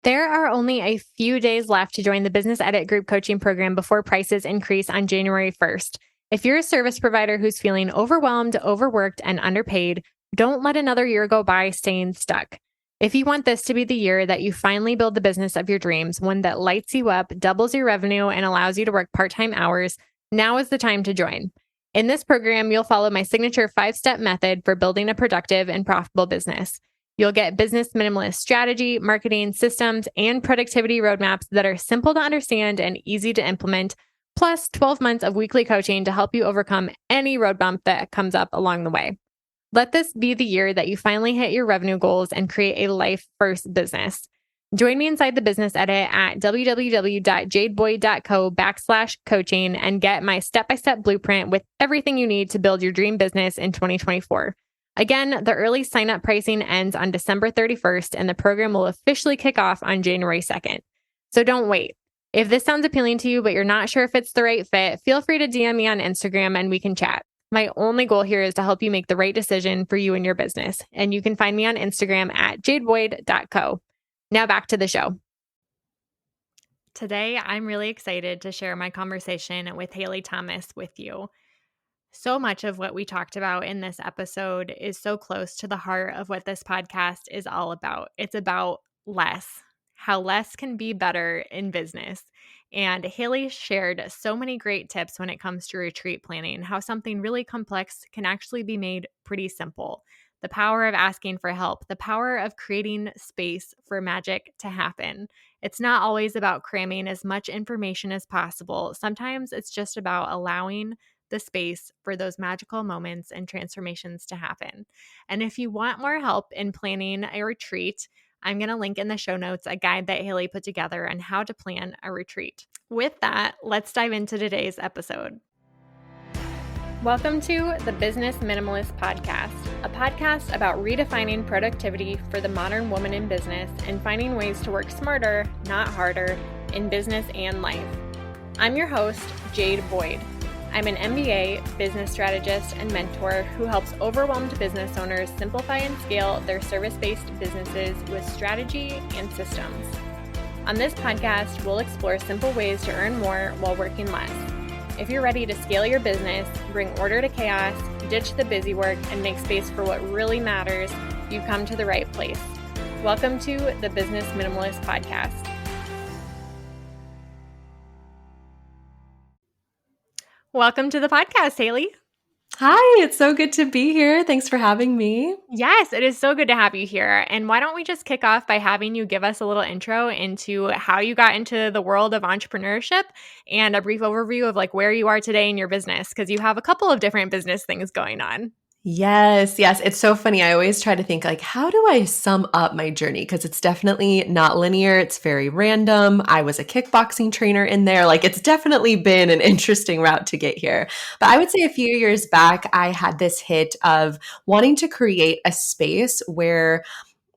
There are only a few days left to join the Business Edit Group coaching program before prices increase on January 1st. If you're a service provider who's feeling overwhelmed, overworked, and underpaid, don't let another year go by staying stuck. If you want this to be the year that you finally build the business of your dreams, one that lights you up, doubles your revenue, and allows you to work part-time hours, now is the time to join. In this program, you'll follow my signature 5-step method for building a productive and profitable business. You'll get business minimalist strategy, marketing systems, and productivity roadmaps that are simple to understand and easy to implement, plus 12 months of weekly coaching to help you overcome any road bump that comes up along the way. Let this be the year that you finally hit your revenue goals and create a life first business. Join me inside the Business Edit at www.jadeboyd.co/coaching and get my step-by-step blueprint with everything you need to build your dream business in 2024. Again, the early sign-up pricing ends on December 31st, and the program will officially kick off on January 2nd. So don't wait. If this sounds appealing to you, but you're not sure if it's the right fit, feel free to DM me on Instagram and we can chat. My only goal here is to help you make the right decision for you and your business. And you can find me on Instagram at jadeboyd.co. Now back to the show. Today, I'm really excited to share my conversation with Haley Thomas with you. So much of what we talked about in this episode is so close to the heart of what this podcast is all about. It's about less, how less can be better in business. And Haley shared so many great tips when it comes to retreat planning, how something really complex can actually be made pretty simple. The power of asking for help, the power of creating space for magic to happen. It's not always about cramming as much information as possible. Sometimes it's just about allowing the space for those magical moments and transformations to happen. And if you want more help in planning a retreat, I'm going to link in the show notes a guide that Haley put together on how to plan a retreat. With that, let's dive into today's episode. Welcome to the Business Minimalist Podcast, a podcast about redefining productivity for the modern woman in business and finding ways to work smarter, not harder, in business and life. I'm your host, Jade Boyd. I'm an MBA, business strategist, and mentor who helps overwhelmed business owners simplify and scale their service-based businesses with strategy and systems. On this podcast, we'll explore simple ways to earn more while working less. If you're ready to scale your business, bring order to chaos, ditch the busy work, and make space for what really matters, you've come to the right place. Welcome to the Business Minimalist Podcast. Welcome to the podcast, Haley. Hi, it's so good to be here. Thanks for having me. Yes, it is so good to have you here. And why don't we just kick off by having you give us a little intro into how you got into the world of entrepreneurship and a brief overview of like where you are today in your business, because you have a couple of different business things going on. Yes. It's so funny. I always try to think like, how do I sum up my journey? Because it's definitely not linear. It's very random. I was a kickboxing trainer in there. Like it's definitely been an interesting route to get here. But I would say a few years back, I had this hit of wanting to create a space where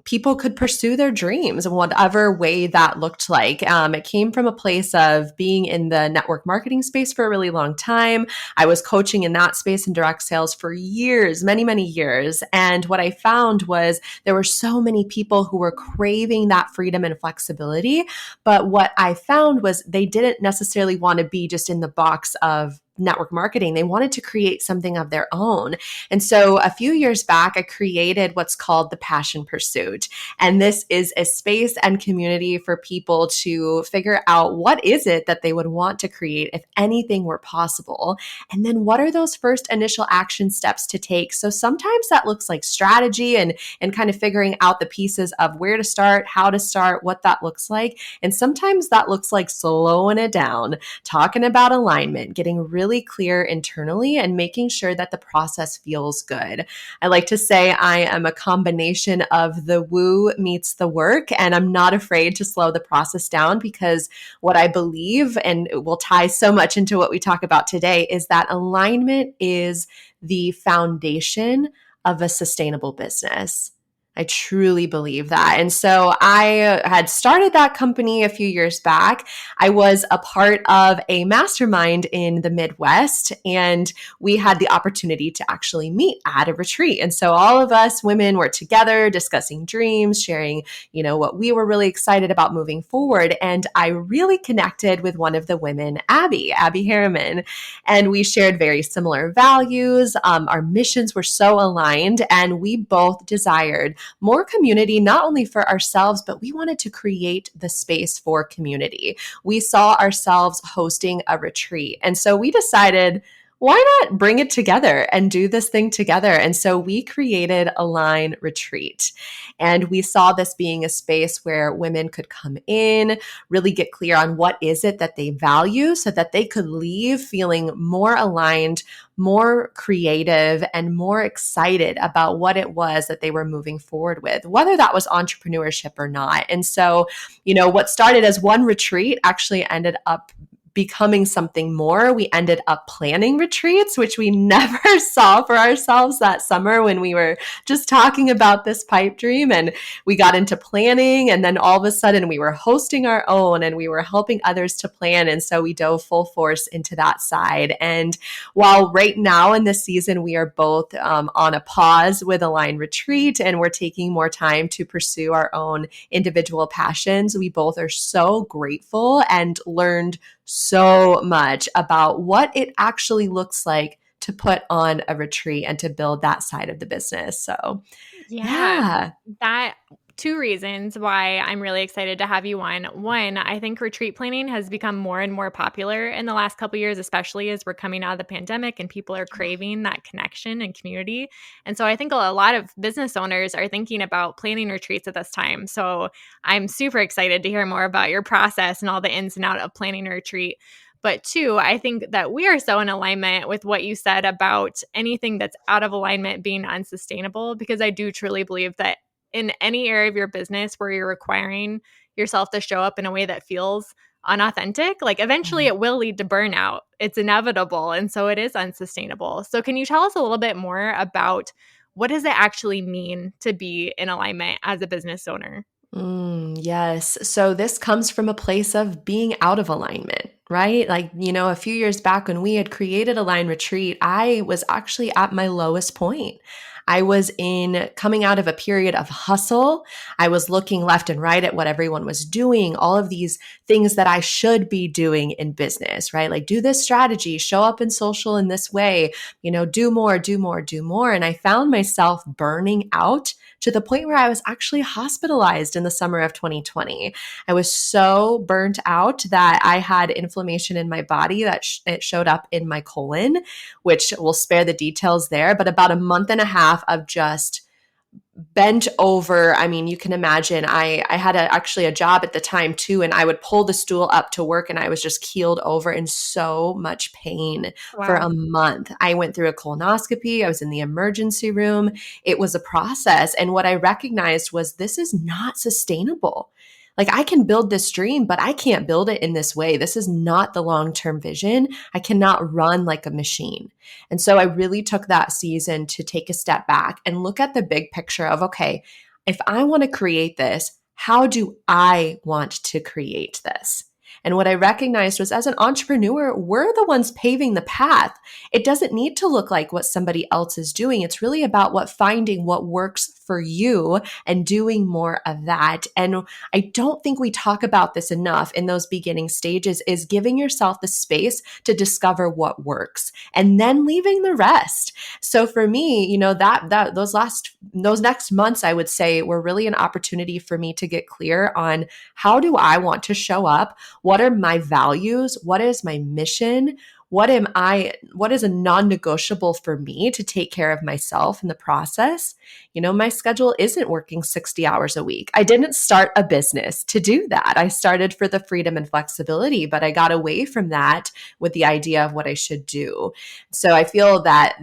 people could pursue their dreams in whatever way that looked like. It came from a place of being in the network marketing space for a really long time. I was coaching in that space in direct sales for years, many, many years. And what I found was there were so many people who were craving that freedom and flexibility. But what I found was they didn't necessarily want to be just in the box of network marketing. They wanted to create something of their own. And so a few years back, I created what's called the Passion Pursuit. And this is a space and community for people to figure out what is it that they would want to create if anything were possible. And then what are those first initial action steps to take? So sometimes that looks like strategy and kind of figuring out the pieces of where to start, how to start, what that looks like. And sometimes that looks like slowing it down, talking about alignment, getting really clear internally and making sure that the process feels good. I like to say I am a combination of the woo meets the work, and I'm not afraid to slow the process down because what I believe, and it will tie so much into what we talk about today, is that alignment is the foundation of a sustainable business. I truly believe that. And so I had started that company a few years back. I was a part of a mastermind in the Midwest, and we had the opportunity to actually meet at a retreat. And so all of us women were together discussing dreams, sharing, what we were really excited about moving forward. And I really connected with one of the women, Abby Harriman, and we shared very similar values. Our missions were so aligned, and we both desired more community, not only for ourselves, but we wanted to create the space for community. We saw ourselves hosting a retreat. And so we decided, why not bring it together and do this thing together? And so we created Align Retreat. And we saw this being a space where women could come in, really get clear on what is it that they value so that they could leave feeling more aligned, more creative, and more excited about what it was that they were moving forward with, whether that was entrepreneurship or not. And so, what started as one retreat actually ended up becoming something more. We ended up planning retreats, which we never saw for ourselves that summer when we were just talking about this pipe dream. And we got into planning, and then all of a sudden we were hosting our own and we were helping others to plan. And so we dove full force into that side. And while right now in this season, we are both on a pause with Align Retreat and we're taking more time to pursue our own individual passions, we both are so grateful and learned so much about what it actually looks like to put on a retreat and to build that side of the business. So, Yeah, yeah. that two reasons why I'm really excited to have you on. One, I think retreat planning has become more and more popular in the last couple years, especially as we're coming out of the pandemic and people are craving that connection and community. And so I think a lot of business owners are thinking about planning retreats at this time. So I'm super excited to hear more about your process and all the ins and outs of planning a retreat. But two, I think that we are so in alignment with what you said about anything that's out of alignment being unsustainable, because I do truly believe that in any area of your business where you're requiring yourself to show up in a way that feels unauthentic, like eventually it will lead to burnout. It's inevitable. And so it is unsustainable. So can you tell us a little bit more about what does it actually mean to be in alignment as a business owner? Yes. So this comes from a place of being out of alignment, right? Like, a few years back when we had created Align Retreat, I was actually at my lowest point. I was coming out of a period of hustle. I was looking left and right at what everyone was doing, all of these things that I should be doing in business, right? Like do this strategy, show up in social in this way, do more, do more, do more. And I found myself burning out to the point where I was actually hospitalized in the summer of 2020. I was so burnt out that I had inflammation in my body that it showed up in my colon, which we'll spare the details there, but about a month and a half of just bent over. I mean, you can imagine I had actually a job at the time too, and I would pull the stool up to work and I was just keeled over in so much pain for Wow. a month. I went through a colonoscopy. I was in the emergency room. It was a process. And what I recognized was this is not sustainable. Like I can build this dream, but I can't build it in this way. This is not the long-term vision. I cannot run like a machine. And so I really took that season to take a step back and look at the big picture of, okay, if I want to create this, how do I want to create this? And what I recognized was as an entrepreneur, we're the ones paving the path. It doesn't need to look like what somebody else is doing. It's really about finding what works for you and doing more of that. And I don't think we talk about this enough in those beginning stages is giving yourself the space to discover what works and then leaving the rest. So for me, that those next months I would say were really an opportunity for me to get clear on how do I want to show up? What are my values? What is my mission? What is a non-negotiable for me to take care of myself in the process? My schedule isn't working 60 hours a week. I didn't start a business to do that. I started for the freedom and flexibility, but I got away from that with the idea of what I should do. So I feel that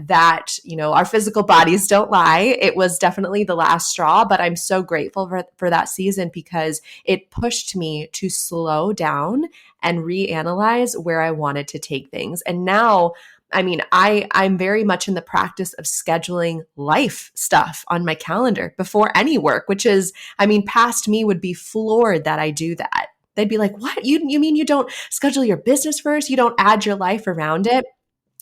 our physical bodies don't lie. It was definitely the last straw, but I'm so grateful for that season because it pushed me to slow down and reanalyze where I wanted to take things. And now I mean, I'm very much in the practice of scheduling life stuff on my calendar before any work, which is, I mean, past me would be floored that I do that. They'd be like, "What? You mean you don't schedule your business first? You don't add your life around it?"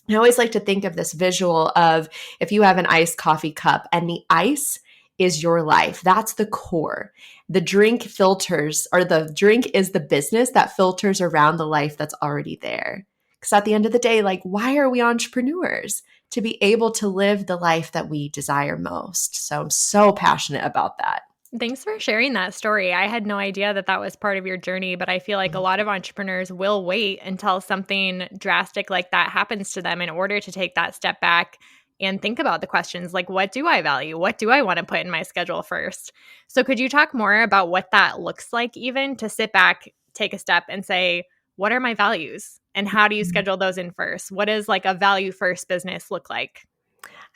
I always like to think of this visual of if you have an iced coffee cup and the ice is your life. That's the core. The drink filters, or the drink is the business that filters around the life that's already there. Because at the end of the day, like, why are we entrepreneurs? To be able to live the life that we desire most. So I'm so passionate about that. Thanks for sharing that story. I had no idea that that was part of your journey, but I feel like a lot of entrepreneurs will wait until something drastic like that happens to them in order to take that step back and think about the questions like, what do I value? What do I want to put in my schedule first? So, could you talk more about what that looks like, even to sit back, take a step, and say, what are my values? And how do you schedule those in first? What does like a value first business look like?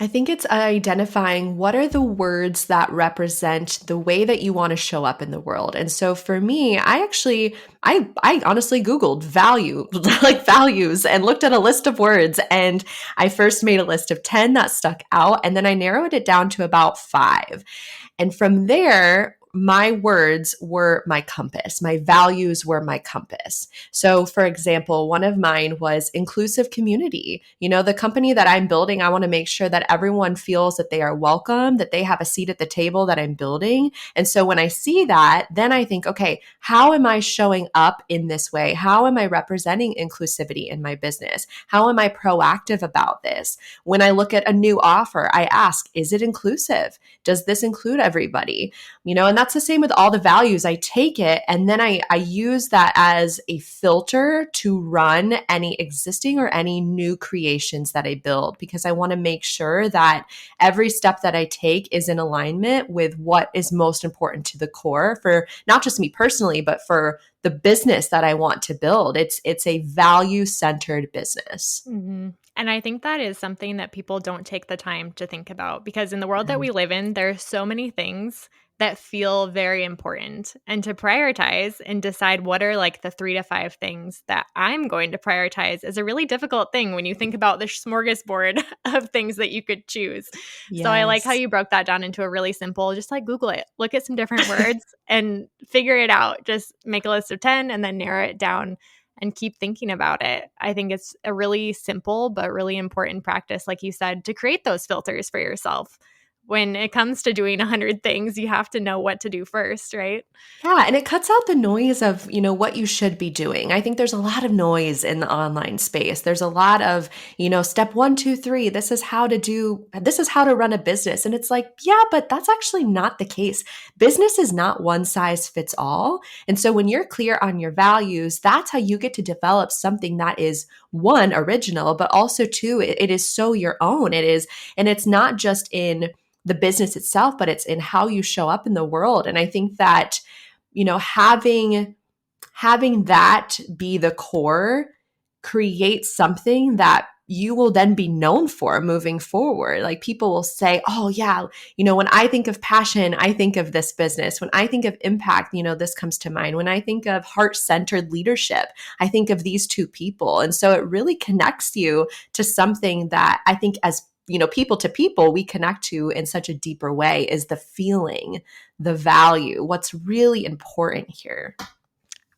I think it's identifying what are the words that represent the way that you want to show up in the world. And so for me, I honestly Googled value, like values, and looked at a list of words. And I first made a list of 10 that stuck out. And then I narrowed it down to about five. And from there, my words were my compass. My values were my compass. So, for example, one of mine was inclusive community. You know, the company that I'm building, I want to make sure that everyone feels that they are welcome, that they have a seat at the table that I'm building. And so when I see that, then I think, okay, how am I showing up in this way? How am I representing inclusivity in my business? How am I proactive about this? When I look at a new offer, I ask, is it inclusive? Does this include everybody? You know, and that's the same with all the values. I take it and then I use that as a filter to run any existing or any new creations that I build, because I want to make sure that every step that I take is in alignment with what is most important to the core for not just me personally, but for the business that I want to build. It's a value-centered business. And I think that is something that people don't take the time to think about, because in the world that we live in, there are so many things that feel very important. And to prioritize and decide what are like the 3 to 5 things that I'm going to prioritize is a really difficult thing when you think about the smorgasbord of things that you could choose. So I like how Yes. you broke that down into a really simple, just like Google it, look at some different words and figure it out. Just make a list of 10 and then narrow it down and keep thinking about it. I think it's a really simple but really important practice, like you said, to create those filters for yourself. When it comes to doing 100 things, you have to know what to do first, right? Yeah, and it cuts out the noise of, you know, what you should be doing. I think there's a lot of noise in the online space. There's a lot of, you know, step one, two, three, this is how to run a business. And it's like, yeah, but that's actually not the case. Business is not one size fits all. And so when you're clear on your values, that's how you get to develop something that is one, original, but also two, it is so your own. It is, and it's not just in the business itself, but it's in how you show up in the world. And I think that, you know, having that be the core creates something that you will then be known for moving forward. Like people will say, oh yeah, you know, when I think of passion, I think of this business. When I think of impact, you know, this comes to mind. When I think of heart-centered leadership, I think of these two people. And so it really connects you to something that I think, as you know, people to people, we connect to in such a deeper way, is the feeling, the value, what's really important here.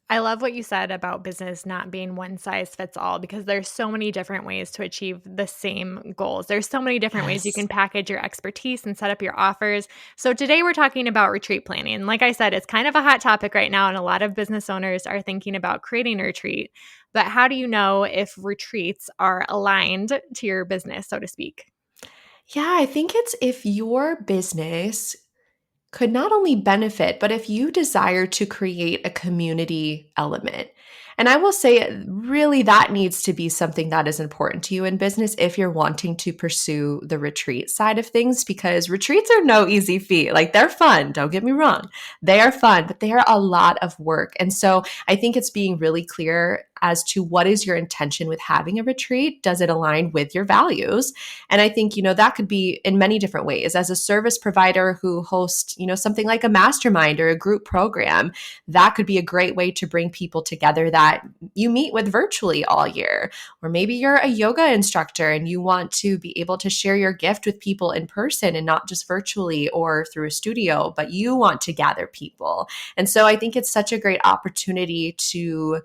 I love what you said about business not being one size fits all, because there's so many different ways to achieve the same goals. There's so many different ways you Yes. can package your expertise and set up your offers. So today we're talking about retreat planning. Like I said, it's kind of a hot topic right now, and a lot of business owners are thinking about creating a retreat. But how do you know if retreats are aligned to your business, so to speak? Yeah, I think it's if your business could not only benefit, but if you desire to create a community element. And I will say, really, that needs to be something that is important to you in business if you're wanting to pursue the retreat side of things, because retreats are no easy feat. Like they're fun, don't get me wrong. They are fun, but they are a lot of work. And so I think it's being really clear as to what is your intention with having a retreat. Does it align with your values? And I think, that could be in many different ways. As a service provider who hosts, something like a mastermind or a group program, that could be a great way to bring people together that you meet with virtually all year. Or maybe you're a yoga instructor and you want to be able to share your gift with people in person and not just virtually or through a studio, but you want to gather people. And so I think it's such a great opportunity to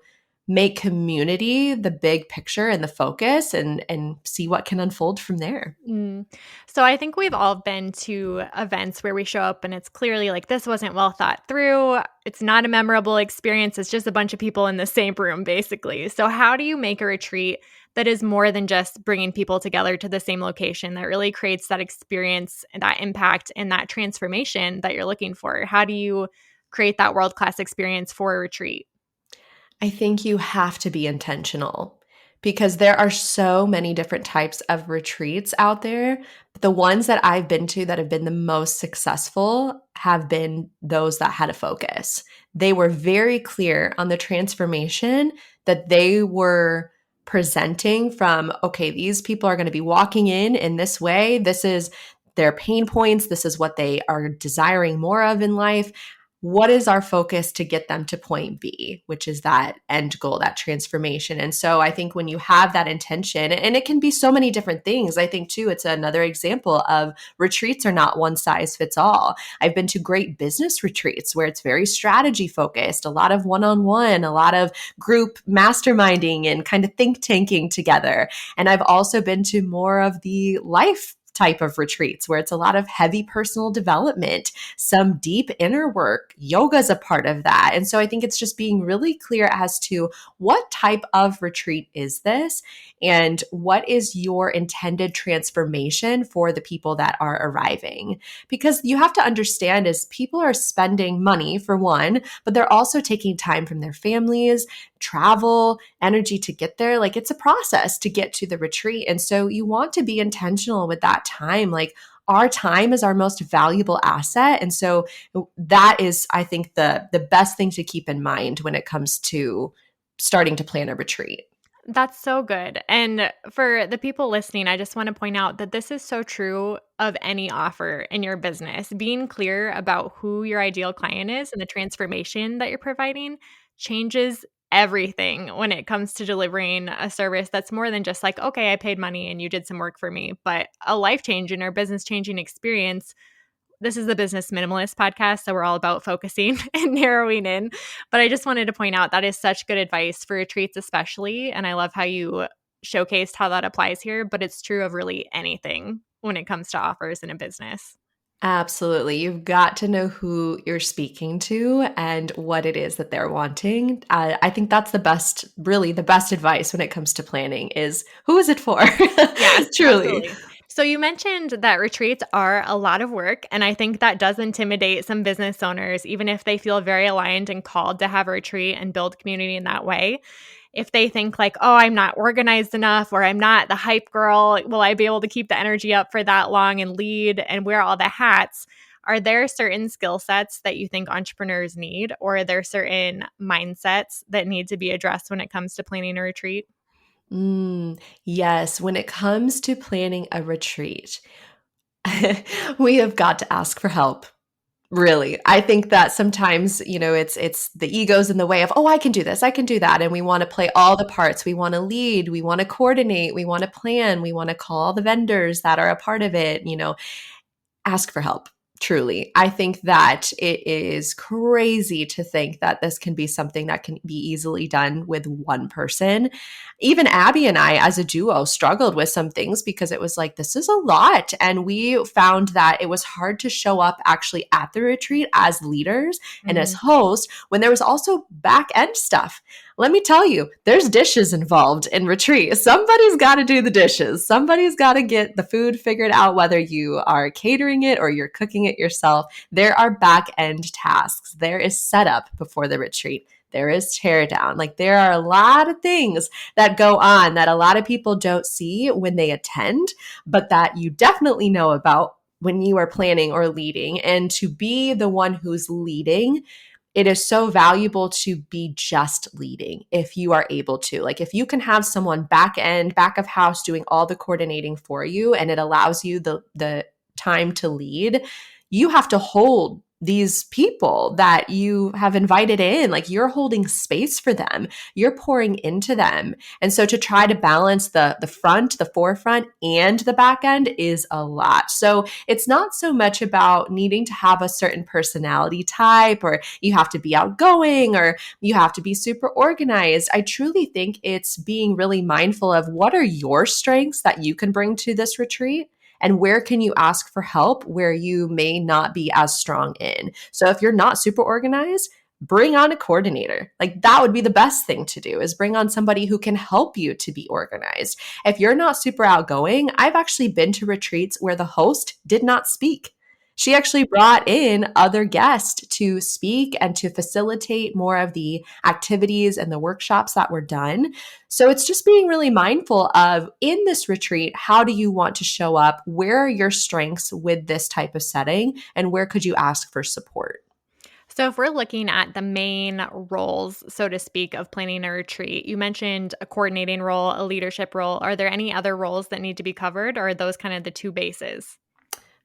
make community the big picture and the focus, and see what can unfold from there. Mm. So I think we've all been to events where we show up and it's clearly like this wasn't well thought through. It's not a memorable experience. It's just a bunch of people in the same room, basically. So, how do you make a retreat that is more than just bringing people together to the same location, that really creates that experience and that impact and that transformation that you're looking for? How do you create that world class experience for a retreat? I think you have to be intentional because there are so many different types of retreats out there. But the ones that I've been to that have been the most successful have been those that had a focus. They were very clear on the transformation that they were presenting from, okay, these people are going to be walking in this way. This is their pain points. This is what they are desiring more of in life. What is our focus to get them to point B, which is that end goal, that transformation? And so I think when you have that intention, and it can be so many different things, I think too, it's another example of retreats are not one size fits all. I've been to great business retreats where it's very strategy focused, a lot of one-on-one, a lot of group masterminding and kind of think tanking together. And I've also been to more of the life type of retreats where it's a lot of heavy personal development, some deep inner work. Yoga is a part of that. And so I think it's just being really clear as to what type of retreat is this and what is your intended transformation for the people that are arriving. Because you have to understand is people are spending money for one, but they're also taking time from their families, travel, energy to get there. Like it's a process to get to the retreat. And so you want to be intentional with that time. Like our time is our most valuable asset. And so that is, I think, the best thing to keep in mind when it comes to starting to plan a retreat. That's so good. And for the people listening, I just want to point out that this is so true of any offer in your business. Being clear about who your ideal client is and the transformation that you're providing changes everything when it comes to delivering a service that's more than just like, okay, I paid money and you did some work for me, but a life changing or business changing experience. This is the Business Minimalist podcast, so we're all about focusing and narrowing in. But I just wanted to point out that is such good advice for retreats, especially. And I love how you showcased how that applies here, but it's true of really anything when it comes to offers in a business. Absolutely. You've got to know who you're speaking to and what it is that they're wanting. I think that's the best, really the best advice when it comes to planning is who is it for? Yes, Truly. absolutely. So you mentioned that retreats are a lot of work, and I think that does intimidate some business owners, even if they feel very aligned and called to have a retreat and build community in that way. If they think like, oh, I'm not organized enough or I'm not the hype girl, will I be able to keep the energy up for that long and lead and wear all the hats? Are there certain skill sets that you think entrepreneurs need, or are there certain mindsets that need to be addressed when it comes to planning a retreat? Yes, when it comes to planning a retreat, we have got to ask for help. Really. I think that sometimes, it's the egos in the way of, oh, I can do this, I can do that. And we want to play all the parts. We want to lead, we want to coordinate, we want to plan, we want to call all the vendors that are a part of it, ask for help. Truly. I think that it is crazy to think that this can be something that can be easily done with one person. Even Abby and I, as a duo, struggled with some things because it was like, this is a lot. And we found that it was hard to show up actually at the retreat as leaders and as hosts when there was also back end stuff. Let me tell you, there's dishes involved in retreat. Somebody's got to do the dishes. Somebody's got to get the food figured out, whether you are catering it or you're cooking it yourself. There are back end tasks. There is setup before the retreat. There is tear down. Like there are a lot of things that go on that a lot of people don't see when they attend, but that you definitely know about when you are planning or leading. And to be the one who's leading it is so valuable to be just leading if you are able to. Like if you can have someone back of house doing all the coordinating for you and it allows you the time to lead, you have to hold these people that you have invited in. Like you're holding space for them. You're pouring into them. And so to try to balance the front, the forefront, and the back end is a lot. So it's not so much about needing to have a certain personality type or you have to be outgoing or you have to be super organized. I truly think it's being really mindful of what are your strengths that you can bring to this retreat and where can you ask for help where you may not be as strong in. So if you're not super organized, bring on a coordinator. Like that would be the best thing to do is bring on somebody who can help you to be organized. If you're not super outgoing, I've actually been to retreats where the host did not speak. She actually brought in other guests to speak and to facilitate more of the activities and the workshops that were done. So it's just being really mindful of in this retreat, how do you want to show up? Where are your strengths with this type of setting? And where could you ask for support? So, if we're looking at the main roles, so to speak, of planning a retreat, you mentioned a coordinating role, a leadership role. Are there any other roles that need to be covered, or are those kind of the two bases?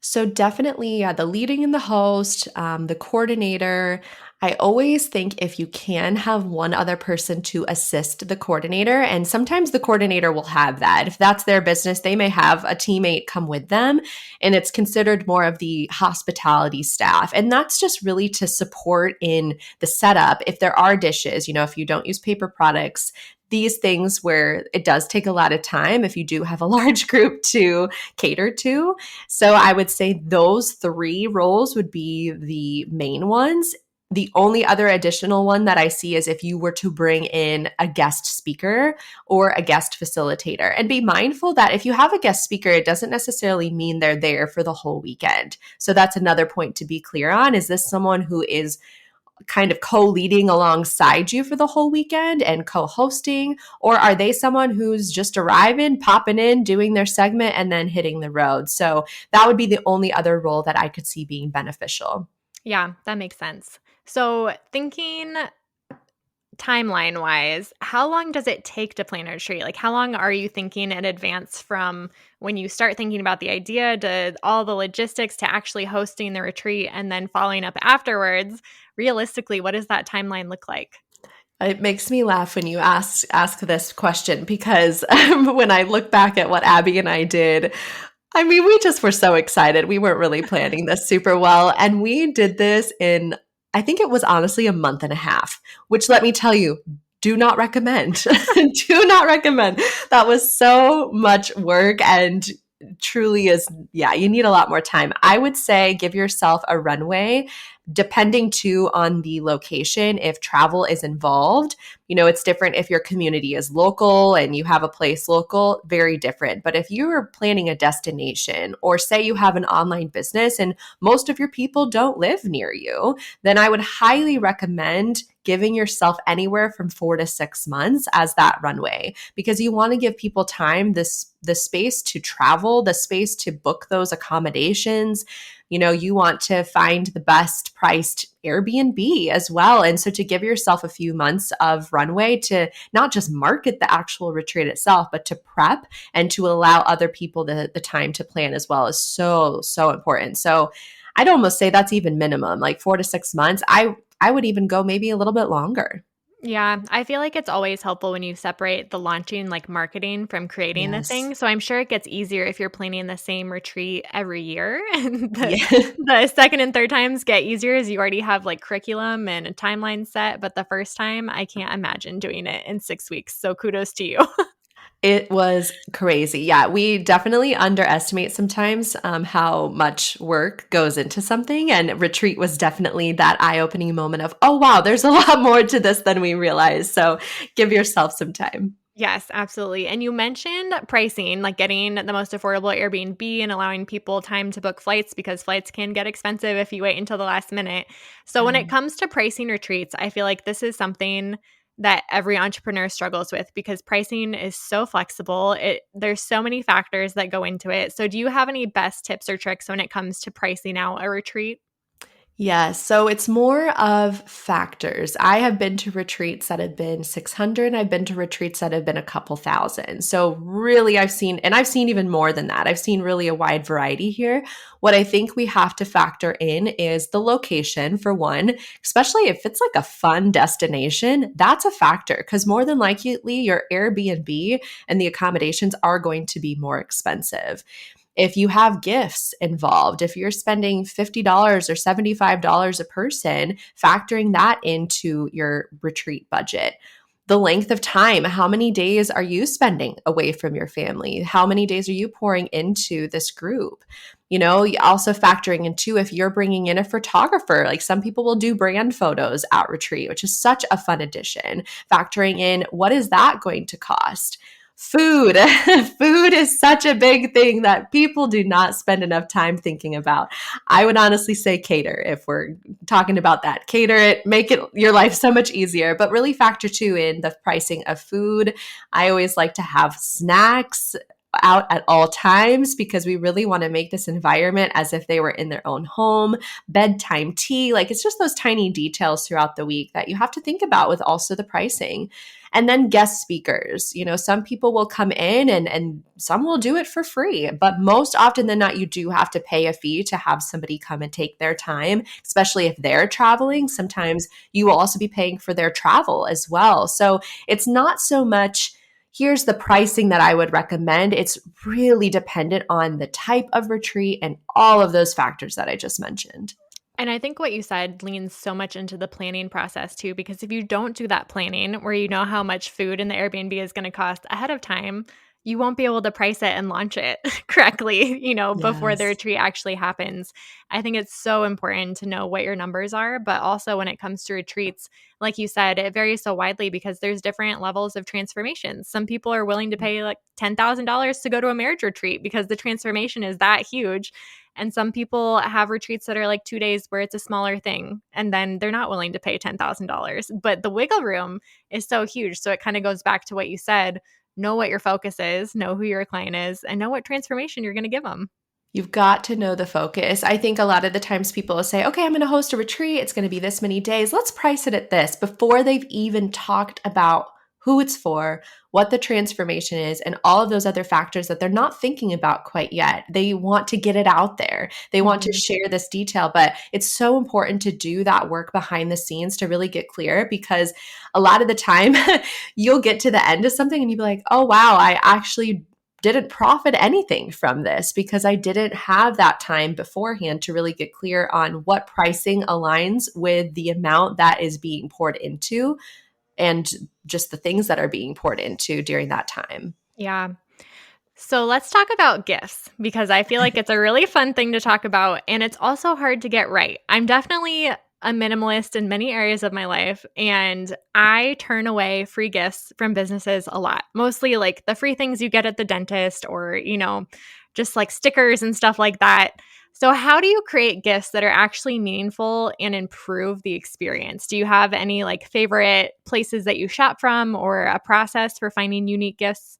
So definitely, yeah, the leading and the host, the coordinator. I always think if you can have one other person to assist the coordinator, and sometimes the coordinator will have that. If that's their business, they may have a teammate come with them, and it's considered more of the hospitality staff. And that's just really to support in the setup. If there are dishes, if you don't use paper products, these things where it does take a lot of time if you do have a large group to cater to. So I would say those three roles would be the main ones. The only other additional one that I see is if you were to bring in a guest speaker or a guest facilitator. And be mindful that if you have a guest speaker, it doesn't necessarily mean they're there for the whole weekend. So that's another point to be clear on. Is this someone who is kind of co-leading alongside you for the whole weekend and co-hosting, or are they someone who's just arriving, popping in, doing their segment and then hitting the road? So that would be the only other role that I could see being beneficial. Yeah, that makes sense. So, thinking timeline wise, how long does it take to plan a retreat? Like, how long are you thinking in advance from when you start thinking about the idea to all the logistics to actually hosting the retreat and then following up afterwards? Realistically, what does that timeline look like? It makes me laugh when you ask this question because when I look back at what Abby and I did, I mean, we just were so excited. We weren't really planning this super well. And we did this in, I think it was honestly a month and a half, which let me tell you, do not recommend. Do not recommend. That was so much work and truly is, yeah, you need a lot more time. I would say give yourself a runway depending too on the location. If travel is involved, it's different if your community is local and you have a place local, very different. But if you're planning a destination or say you have an online business and most of your people don't live near you, then I would highly recommend giving yourself anywhere from 4 to 6 months as that runway, because you want to give people time, the space to travel, the space to book those accommodations. You want to find the best priced Airbnb as well. And so to give yourself a few months of runway to not just market the actual retreat itself, but to prep and to allow other people the time to plan as well is so, so important. So I'd almost say that's even minimum, like 4 to 6 months. I would even go maybe a little bit longer. Yeah, I feel like it's always helpful when you separate the launching, like marketing, from creating the Yes. thing. So I'm sure it gets easier if you're planning the same retreat every year. And the, Yeah. the second and third times get easier as you already have like curriculum and a timeline set. But the first time, I can't imagine doing it in 6 weeks. So kudos to you. It was crazy. Yeah, we definitely underestimate sometimes how much work goes into something. And retreat was definitely that eye opening moment of, oh, wow, there's a lot more to this than we realize. So give yourself some time. Yes, absolutely. And you mentioned pricing, like getting the most affordable Airbnb and allowing people time to book flights because flights can get expensive if you wait until the last minute. So, when it Um, comes to pricing retreats, I feel like this is something that every entrepreneur struggles with because pricing is so flexible. There's so many factors that go into it. So, do you have any best tips or tricks when it comes to pricing out a retreat? Yes, so it's more of factors. I have been to retreats that have been 600. I've been to retreats that have been a couple thousand. So really I've seen even more than that. I've seen really a wide variety here. What I think we have to factor in is the location for one, especially if it's like a fun destination, that's a factor because more than likely your Airbnb and the accommodations are going to be more expensive. If you have gifts involved, if you're spending $50 or $75 a person, factoring that into your retreat budget. The length of time, how many days are you spending away from your family? How many days are you pouring into this group? Also factoring into if you're bringing in a photographer, like some people will do brand photos at retreat, which is such a fun addition. Factoring in what is that going to cost? Food. Food is such a big thing that people do not spend enough time thinking about. I would honestly say cater if we're talking about that. Cater it, make it your life so much easier, but really factor too in the pricing of food. I always like to have snacks out at all times because we really want to make this environment as if they were in their own home. Bedtime tea, like it's just those tiny details throughout the week that you have to think about with also the pricing. And then guest speakers. Some people will come in and some will do it for free. But most often than not, you do have to pay a fee to have somebody come and take their time, especially if they're traveling. Sometimes you will also be paying for their travel as well. So it's not so much here's the pricing that I would recommend. It's really dependent on the type of retreat and all of those factors that I just mentioned. And I think what you said leans so much into the planning process too, because if you don't do that planning where you know how much food in the Airbnb is going to cost ahead of time, you won't be able to price it and launch it correctly, before the Yes. retreat actually happens. I think it's so important to know what your numbers are, but also when it comes to retreats, like you said, it varies so widely because there's different levels of transformations. Some people are willing to pay like $10,000 to go to a marriage retreat because the transformation is that huge. And some people have retreats that are like 2 days where it's a smaller thing, and then they're not willing to pay $10,000. But the wiggle room is so huge. So it kind of goes back to what you said: know what your focus is, know who your client is, and know what transformation you're going to give them. You've got to know the focus. I think a lot of the times people will say, okay, I'm going to host a retreat. It's going to be this many days. Let's price it at this before they've even talked about who it's for, what the transformation is, and all of those other factors that they're not thinking about quite yet. They want to get it out there. They want to Mhm. share this detail, but it's so important to do that work behind the scenes to really get clear because a lot of the time you'll get to the end of something and you'll be like, oh, wow, I actually didn't profit anything from this because I didn't have that time beforehand to really get clear on what pricing aligns with the amount that is being poured into and just the things that are being poured into during that time. Yeah. So let's talk about gifts because I feel like it's a really fun thing to talk about, and it's also hard to get right. I'm definitely a minimalist in many areas of my life, and I turn away free gifts from businesses a lot. Mostly like the free things you get at the dentist or, just like stickers and stuff like that. So how do you create gifts that are actually meaningful and improve the experience? Do you have any like favorite places that you shop from or a process for finding unique gifts?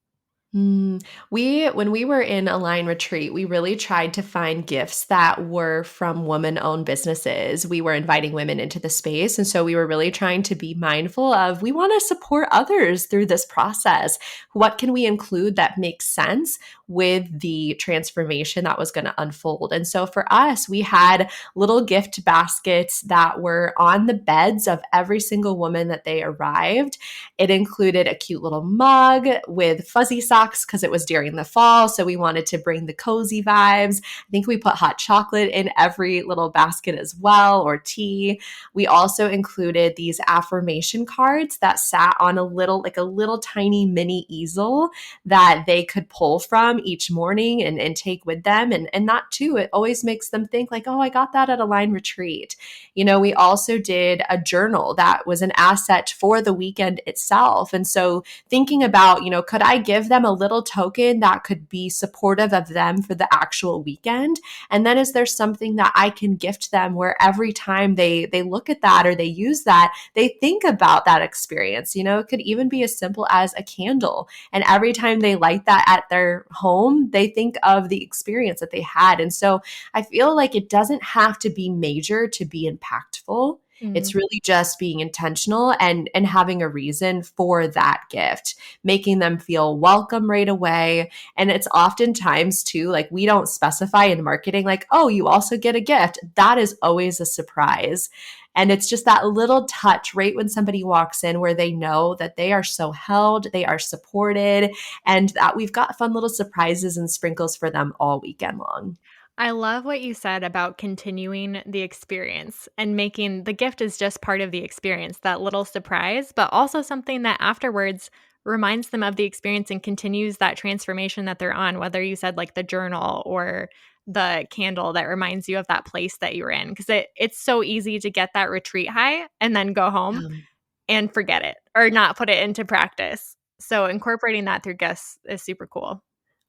When we were in Align Retreat, we really tried to find gifts that were from woman-owned businesses. We were inviting women into the space, and so we were really trying to be mindful of we want to support others through this process. What can we include that makes sense with the transformation that was going to unfold? And so for us, we had little gift baskets that were on the beds of every single woman that they arrived. It included a cute little mug with fuzzy socks because it was during the fall. So we wanted to bring the cozy vibes. I think we put hot chocolate in every little basket as well, or tea. We also included these affirmation cards that sat on like a little tiny mini easel that they could pull from each morning and take with them. And that too, it always makes them think like, oh, I got that at a Line Retreat. We also did a journal that was an asset for the weekend itself. And so thinking about, could I give them them a little token that could be supportive of them for the actual weekend? And then is there something that I can gift them where every time they look at that or they use that, they think about that experience? It could even be as simple as a candle. And every time they light that at their home, they think of the experience that they had. And so I feel like it doesn't have to be major to be impactful. Mm. It's really just being intentional and having a reason for that gift, making them feel welcome right away. And it's oftentimes too, like we don't specify in marketing, like, oh, you also get a gift. That is always a surprise. And it's just that little touch right when somebody walks in where they know that they are so held, they are supported, and that we've got fun little surprises and sprinkles for them all weekend long. I love what you said about continuing the experience and making the gift is just part of the experience, that little surprise, but also something that afterwards reminds them of the experience and continues that transformation that they're on, whether you said like the journal or the candle that reminds you of that place that you were in. Because it's so easy to get that retreat high and then go home Yeah. and forget it or not put it into practice. So incorporating that through gifts is super cool.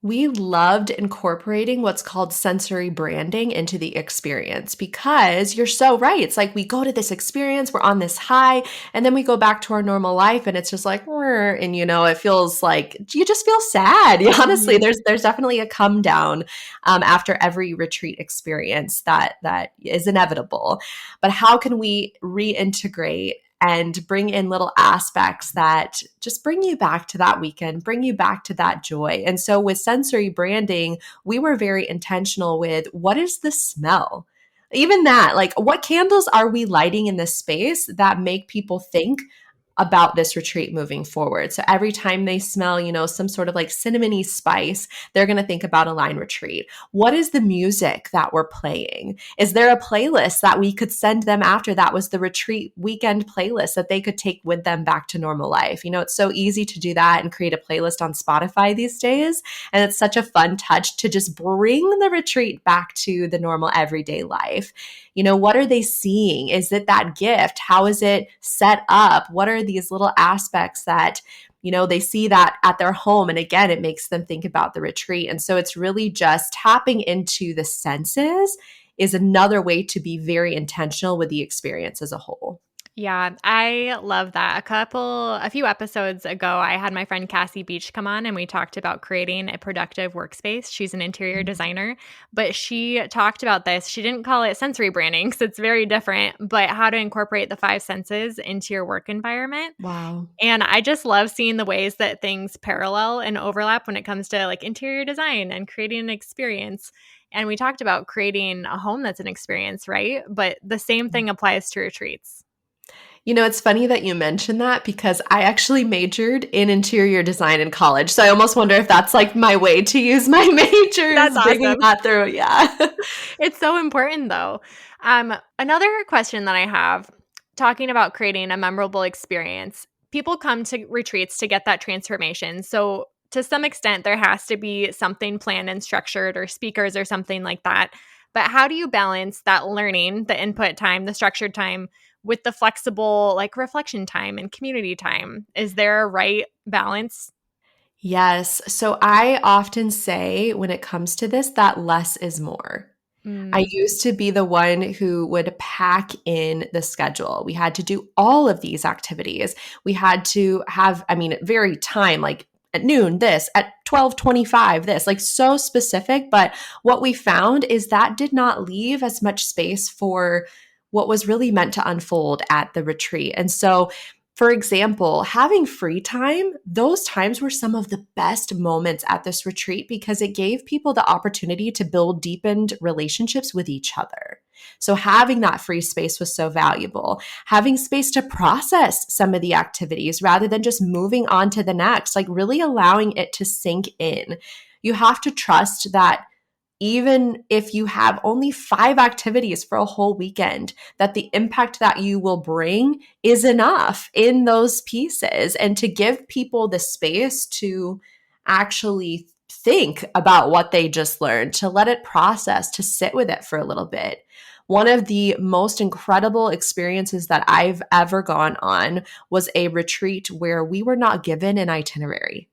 We loved incorporating what's called sensory branding into the experience because you're so right. It's like we go to this experience, we're on this high, and then we go back to our normal life and it's just like, "Rrr," and it feels like you just feel sad. Yeah, honestly, Mhm. there's definitely a come down after every retreat experience that is inevitable. But how can we reintegrate and bring in little aspects that just bring you back to that weekend, bring you back to that joy? And so with sensory branding, we were very intentional with what is the smell? Even that, like what candles are we lighting in this space that make people think about this retreat moving forward? So every time they smell, some sort of like cinnamony spice, they're going to think about a line retreat. What is the music that we're playing? Is there a playlist that we could send them after that was the retreat weekend playlist that they could take with them back to normal life? It's so easy to do that and create a playlist on Spotify these days. And it's such a fun touch to just bring the retreat back to the normal everyday life. What are they seeing? Is it that gift? How is it set up? What are these little aspects that they see that at their home? And again, it makes them think about the retreat. And so it's really just tapping into the senses is another way to be very intentional with the experience as a whole. Yeah, I love that. A few episodes ago, I had my friend Cassie Beach come on and we talked about creating a productive workspace. She's an interior designer, but she talked about this. She didn't call it sensory branding because it's very different, but how to incorporate the five senses into your work environment. Wow. And I just love seeing the ways that things parallel and overlap when it comes to like interior design and creating an experience. And we talked about creating a home that's an experience, right? But the same thing applies to retreats. It's funny that you mentioned that because I actually majored in interior design in college. So I almost wonder if that's like my way to use my major That's is bringing awesome. that through. Yeah. It's so important though. Another question that I have, talking about creating a memorable experience, people come to retreats to get that transformation. So to some extent, there has to be something planned and structured or speakers or something like that. But how do you balance that learning, the input time, the structured time with the flexible like reflection time and community time? Is there a right balance? Yes. So I often say when it comes to this that less is more. I Mm. used to be the one who would pack in the schedule. We had to do all of these activities. We had to have, very time, like at noon, this, at 12:25, this, like so specific. But what we found is that did not leave as much space for what was really meant to unfold at the retreat. And so for example, having free time, those times were some of the best moments at this retreat because it gave people the opportunity to build deepened relationships with each other. So, having that free space was so valuable. Having space to process some of the activities rather than just moving on to the next, like really allowing it to sink in. You have to trust that even if you have only 5 activities for a whole weekend, that the impact that you will bring is enough in those pieces and to give people the space to actually think about what they just learned, to let it process, to sit with it for a little bit. One of the most incredible experiences that I've ever gone on was a retreat where we were not given an itinerary.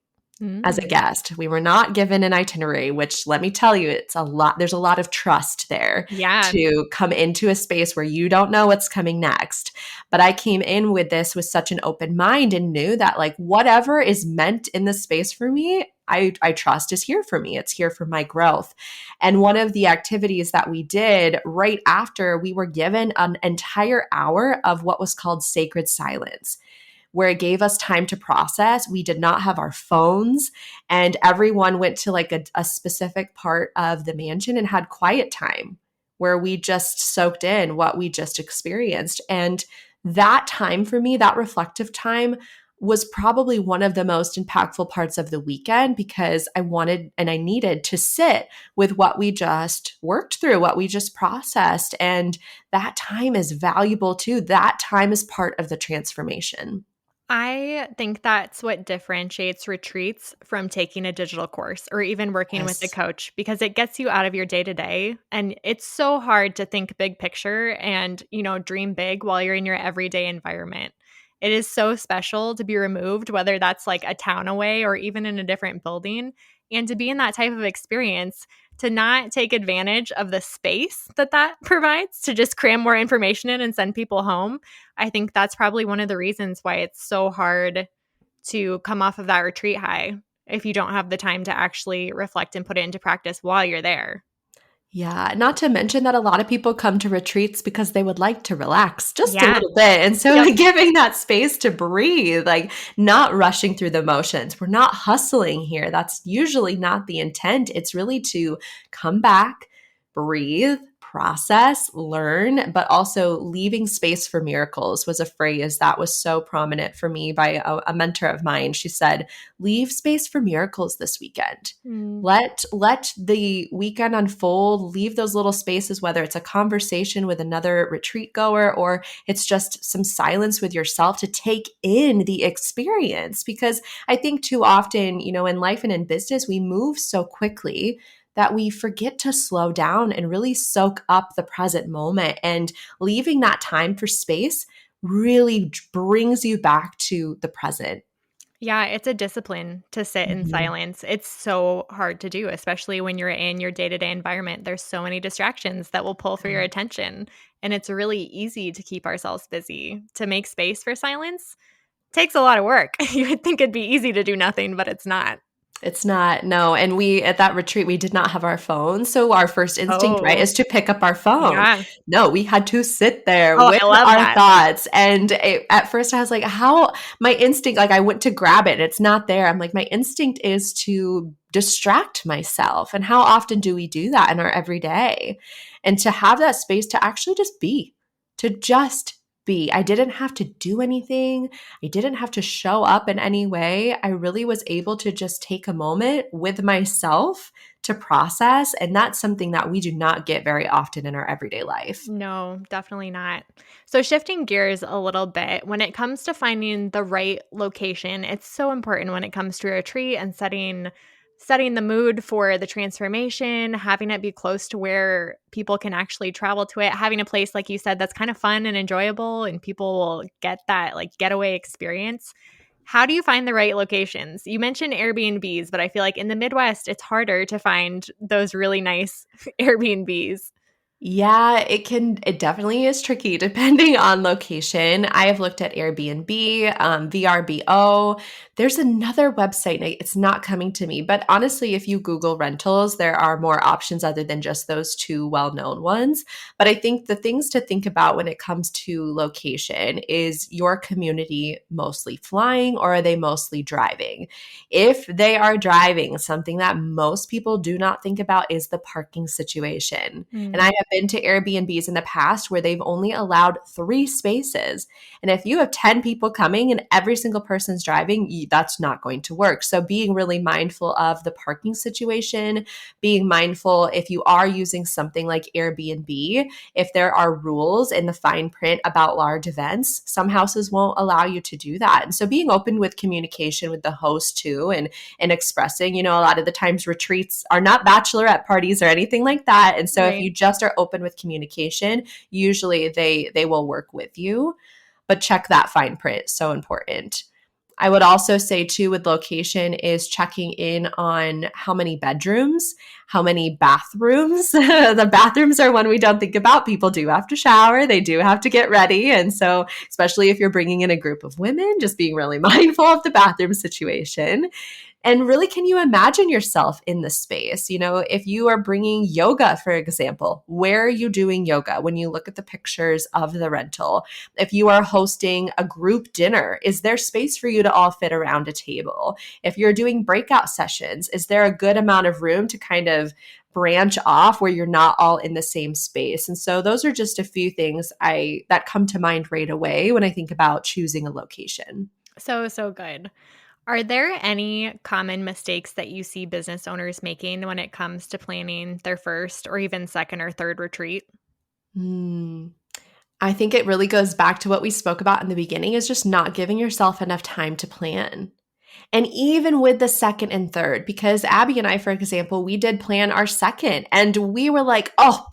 as a Mm. guest. We were not given an itinerary, which let me tell you, it's a lot. There's a lot of trust there Yeah. to come into a space where you don't know what's coming next. But I came in with this with such an open mind and knew that like whatever is meant in the space for me, I trust is here for me. It's here for my growth. And one of the activities that we did right after, we were given an entire hour of what was called sacred silence, where it gave us time to process. We did not have our phones, and everyone went to like a specific part of the mansion and had quiet time where we just soaked in what we just experienced. And that time for me, that reflective time, was probably one of the most impactful parts of the weekend because I wanted and I needed to sit with what we just worked through, what we just processed. And that time is valuable too. That time is part of the transformation. I think that's what differentiates retreats from taking a digital course or even working with a Yes. coach because it gets you out of your day to day. And it's so hard to think big picture and, dream big while you're in your everyday environment. It is so special to be removed, whether that's like a town away or even in a different building, and to be in that type of experience, to not take advantage of the space that provides to just cram more information in and send people home. I think that's probably one of the reasons why it's so hard to come off of that retreat high if you don't have the time to actually reflect and put it into practice while you're there. Yeah, not to mention that a lot of people come to retreats because they would like to relax just a Yeah. little bit. And so Yep. like, giving that space to breathe, like not rushing through the motions. We're not hustling here. That's usually not the intent. It's really to come back, breathe, process, learn, but also leaving space for miracles was a phrase that was so prominent for me by a mentor of mine. She said, leave space for miracles this weekend. Mm. Let the weekend unfold. Leave those little spaces, whether it's a conversation with another retreat goer or it's just some silence with yourself to take in the experience. Because I think too often, in life and in business, we move so quickly that we forget to slow down and really soak up the present moment. And leaving that time for space really brings you back to the present. Yeah, it's a discipline to sit in Mhm. silence. It's so hard to do, especially when you're in your day to day environment. There's so many distractions that will pull for your attention. And it's really easy to keep ourselves busy. To make space for silence takes a lot of work. You would think it'd be easy to do nothing, but it's not. It's not, no, and we at that retreat, we did not have our phones, so our first instinct, right, Oh, is to pick up our phone. yeah. No, we had to sit there Oh, with I love our that. thoughts, and at first I was like, "How?" My instinct, like, I went to grab it, and it's not there. I'm like, "My instinct is to distract myself," and how often do we do that in our everyday? And to have that space to actually just be, to just be. I didn't have to do anything. I didn't have to show up in any way. I really was able to just take a moment with myself to process. And that's something that we do not get very often in our everyday life. No, definitely not. So, shifting gears a little bit, when it comes to finding the right location, it's so important when it comes to a retreat and setting the mood for the transformation, having it be close to where people can actually travel to it, having a place like you said that's kind of fun and enjoyable and people will get that like getaway experience. How do you find the right locations? You mentioned Airbnbs, but I feel like in the Midwest it's harder to find those really nice Airbnbs. Yeah, it definitely is tricky depending on location. I have looked at Airbnb, VRBO. There's another website, and it's not coming to me. But honestly, if you Google rentals, there are more options other than just those two well-known ones. But I think the things to think about when it comes to location is your community mostly flying or are they mostly driving? If they are driving, something that most people do not think about is the parking situation. And I Mm. have been to Airbnbs in the past where they've only allowed 3 spaces. And if you have 10 people coming and every single person's driving, that's not going to work. So being really mindful of the parking situation, being mindful if you are using something like Airbnb, if there are rules in the fine print about large events, some houses won't allow you to do that. And so being open with communication with the host too and expressing, a lot of the times retreats are not bachelorette parties or anything like that. And so if Right. you just are open with communication, usually they will work with you. But check that fine print, so important. I would also say too with location is checking in on how many bedrooms, how many bathrooms. The bathrooms are one we don't think about. People do have to shower, they do have to get ready. And so, especially if you're bringing in a group of women, just being really mindful of the bathroom situation. And really, can you imagine yourself in this space? You know, if you are bringing yoga, for example, where are you doing yoga when you look at the pictures of the rental? If you are hosting a group dinner, is there space for you to all fit around a table? If you're doing breakout sessions, is there a good amount of room to kind of branch off where you're not all in the same space? And so those are just a few things I that come to mind right away when I think about choosing a location. So, so good. Are there any common mistakes that you see business owners making when it comes to planning their first or even second or third retreat? Hmm. I think it really goes back to what we spoke about in the beginning is just not giving yourself enough time to plan. And even with the second and third, because Abby and I, for example, we did plan our second and we were like, oh,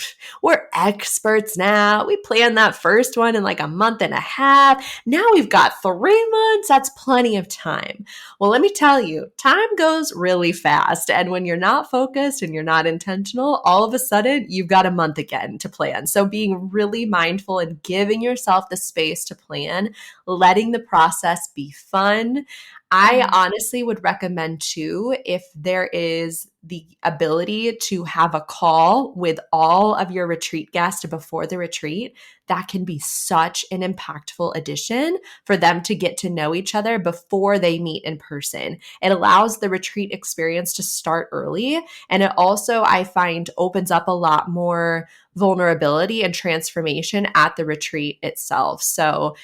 we're experts now. We planned that first one in like a month and a half. Now we've got 3 months. That's plenty of time. Well, let me tell you, time goes really fast. And when you're not focused and you're not intentional, all of a sudden you've got a month again to plan. So being really mindful and giving yourself the space to plan, letting the process be fun. I Mm. honestly would recommend too, if there is the ability to have a call with all of your retreat guests before the retreat, that can be such an impactful addition for them to get to know each other before they meet in person. It allows the retreat experience to start early. And it also, I find, opens up a lot more vulnerability and transformation at the retreat itself. So,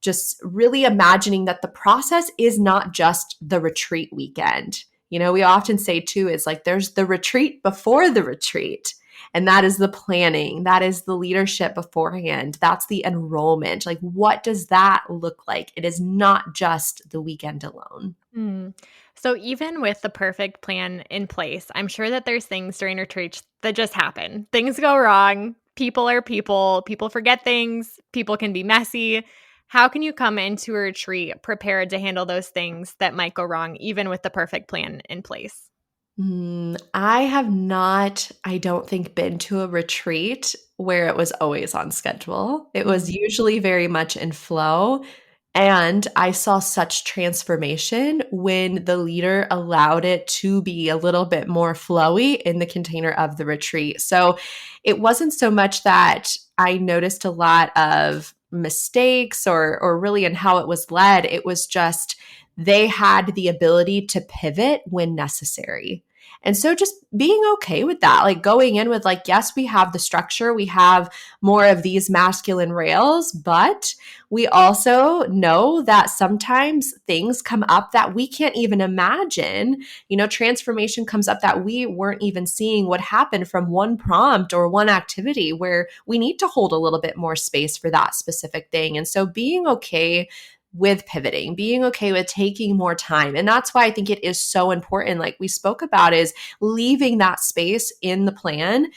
just really imagining that the process is not just the retreat weekend. You know, we often say too, is like there's the retreat before the retreat. And that is the planning. That is the leadership beforehand. That's the enrollment. Like, what does that look like? It is not just the weekend alone. Mm. So even with the perfect plan in place, I'm sure that there's things during retreats that just happen. Things go wrong. People are people. People forget things. People can be messy. How can you come into a retreat prepared to handle those things that might go wrong, even with the perfect plan in place? I have not, I don't think, been to a retreat where it was always on schedule. It was Mm. usually very much in flow. And I saw such transformation when the leader allowed it to be a little bit more flowy in the container of the retreat. So it wasn't so much that I noticed a lot of mistakes or really in how it was led. It was just they had the ability to pivot when necessary. And so just being okay with that, like going in with like, yes, we have the structure, we have more of these masculine rails, but we also know that sometimes things come up that we can't even imagine. You know, transformation comes up that we weren't even seeing what happened from one prompt or one activity where we need to hold a little bit more space for that specific thing. And so being okay with pivoting, being okay with taking more time. And that's why I think it is so important, like we spoke about, is leaving that space in the plan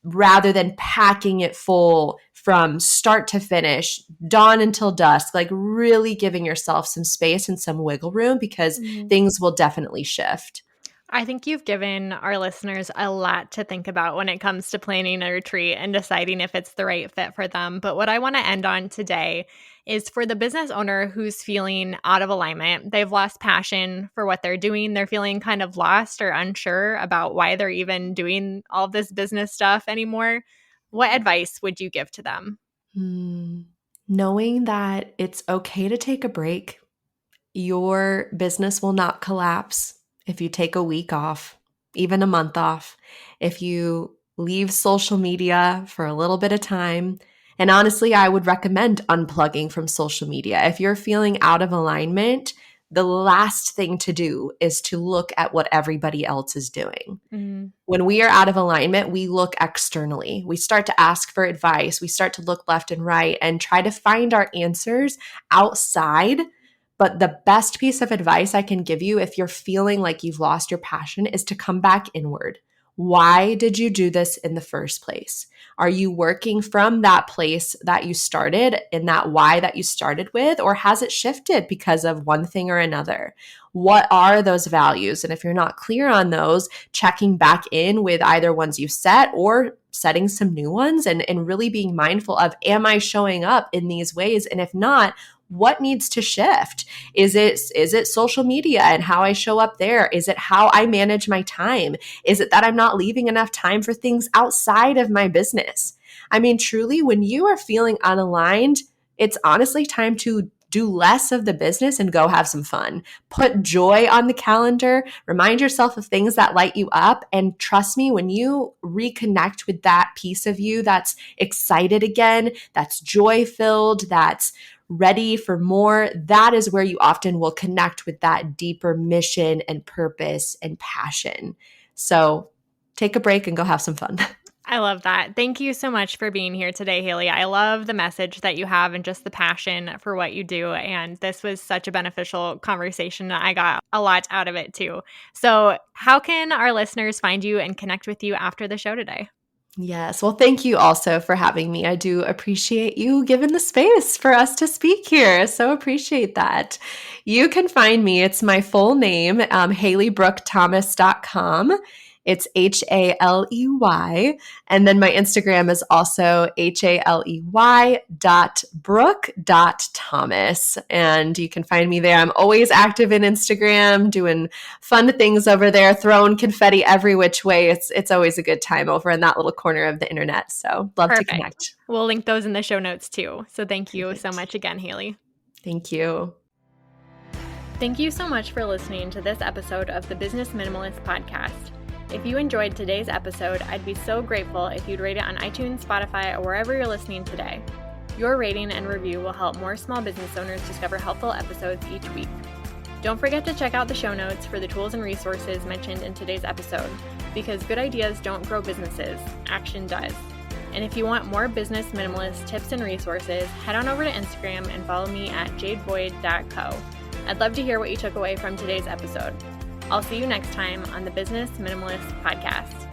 rather than packing it full from start to finish, dawn until dusk, like really giving yourself some space and some wiggle room because Mhm. things will definitely shift. I think you've given our listeners a lot to think about when it comes to planning a retreat and deciding if it's the right fit for them. But what I want to end on today is for the business owner who's feeling out of alignment. They've lost passion for what they're doing. They're feeling kind of lost or unsure about why they're even doing all this business stuff anymore. What advice would you give to them? Hmm. Knowing that it's okay to take a break. Your business will not collapse if you take a week off, even a month off, if you leave social media for a little bit of time. And honestly, I would recommend unplugging from social media. If you're feeling out of alignment, the last thing to do is to look at what everybody else is doing. Mm. When we are out of alignment, we look externally. We start to ask for advice. We start to look left and right and try to find our answers outside. But the best piece of advice I can give you if you're feeling like you've lost your passion is to come back inward. Why did you do this in the first place? Are you working from that place that you started and that why that you started with, or has it shifted because of one thing or another? What are those values? And if you're not clear on those, checking back in with either ones you set or setting some new ones and really being mindful of, am I showing up in these ways? And if not, what needs to shift? Is it social media and how I show up there? Is it how I manage my time? Is it that I'm not leaving enough time for things outside of my business? I mean, truly, when you are feeling unaligned, it's honestly time to do less of the business and go have some fun. Put joy on the calendar, remind yourself of things that light you up. And trust me, when you reconnect with that piece of you that's excited again, that's joy filled, that's ready for more, that is where you often will connect with that deeper mission and purpose and passion. So take a break and go have some fun. I love that. Thank you so much for being here today, Haley. I love the message that you have and just the passion for what you do. And this was such a beneficial conversation. I got a lot out of it too. So how can our listeners find you and connect with you after the show today? Yes. Well, thank you also for having me. I do appreciate you giving the space for us to speak here. So appreciate that. You can find me. It's my full name, HaleyBrookeThomas.com. It's HALEY. And then my Instagram is also HALEY.brooke.thomas. And you can find me there. I'm always active in Instagram, doing fun things over there, throwing confetti every which way. It's always a good time over in that little corner of the internet. So love Perfect. to connect. We'll link those in the show notes too. So thank you Perfect. so much again, Haley. Thank you. Thank you so much for listening to this episode of the Business Minimalist Podcast. If you enjoyed today's episode, I'd be so grateful if you'd rate it on iTunes, Spotify, or wherever you're listening today. Your rating and review will help more small business owners discover helpful episodes each week. Don't forget to check out the show notes for the tools and resources mentioned in today's episode, because good ideas don't grow businesses, action does. And if you want more business minimalist tips and resources, head on over to Instagram and follow me at jadeboyd.co. I'd love to hear what you took away from today's episode. I'll see you next time on the Business Minimalist Podcast.